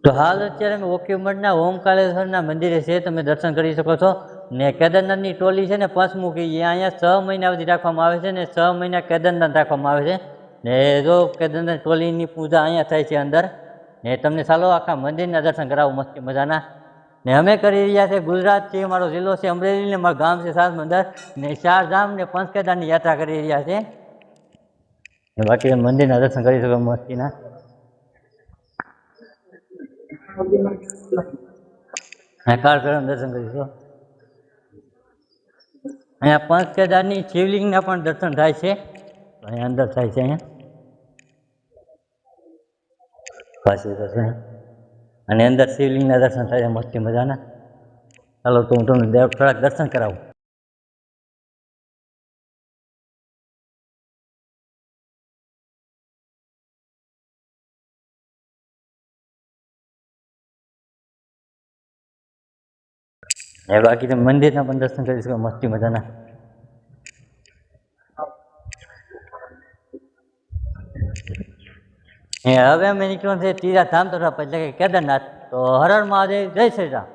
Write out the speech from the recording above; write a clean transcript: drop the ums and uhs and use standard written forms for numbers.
તો હાલ અત્યારે અમે ઓક્યુમન્ટના ઓમકારેશ્વરના મંદિરે છે, તમે દર્શન કરી શકો છો. ને કેદારનાથની ટોલી છે ને પંચમુખી, અહીંયા 6 મહિના સુધી રાખવામાં આવે છે ને 6 મહિના કેદારનાથ રાખવામાં આવે છે. ને જો કેદારનાથ ટોલીની પૂજા અહીંયા થાય છે અંદર. ને તમને ચાલો આખા મંદિરના દર્શન કરાવું મસ્તી મજાના. ને અમે કરી રહ્યા છે ગુજરાતથી, અમારો જિલ્લો છે અમરેલી ને અમારું ગામ છે સાસમંદર, ને 4 ધામ ને 5 કેદારની યાત્રા કરી રહ્યા છે. બાકી મંદિરના દર્શન કરી શકો મસ્તીના. કાળભૈરવ દર્શન કરીશું. અહીંયા 5 કેદારની શિવલિંગના પણ દર્શન થાય છે, અહીંયા અંદર થાય છે. અહીંયા પાછી દર્શન અને અંદર શિવલિંગના દર્શન થાય છે મસ્તી મજાના. ચાલો તો હું તમને થોડાક દર્શન કરાવું. બાકી તમે મંદિરના પણ દર્શન કરી શકો મસ્તી મજાના. હવે અમે નીકળવાનું છે તીરાધામ તરફ, એટલે કે કેદારનાથ. તો હર હર મહાદેવ, જય શ્રી રામ.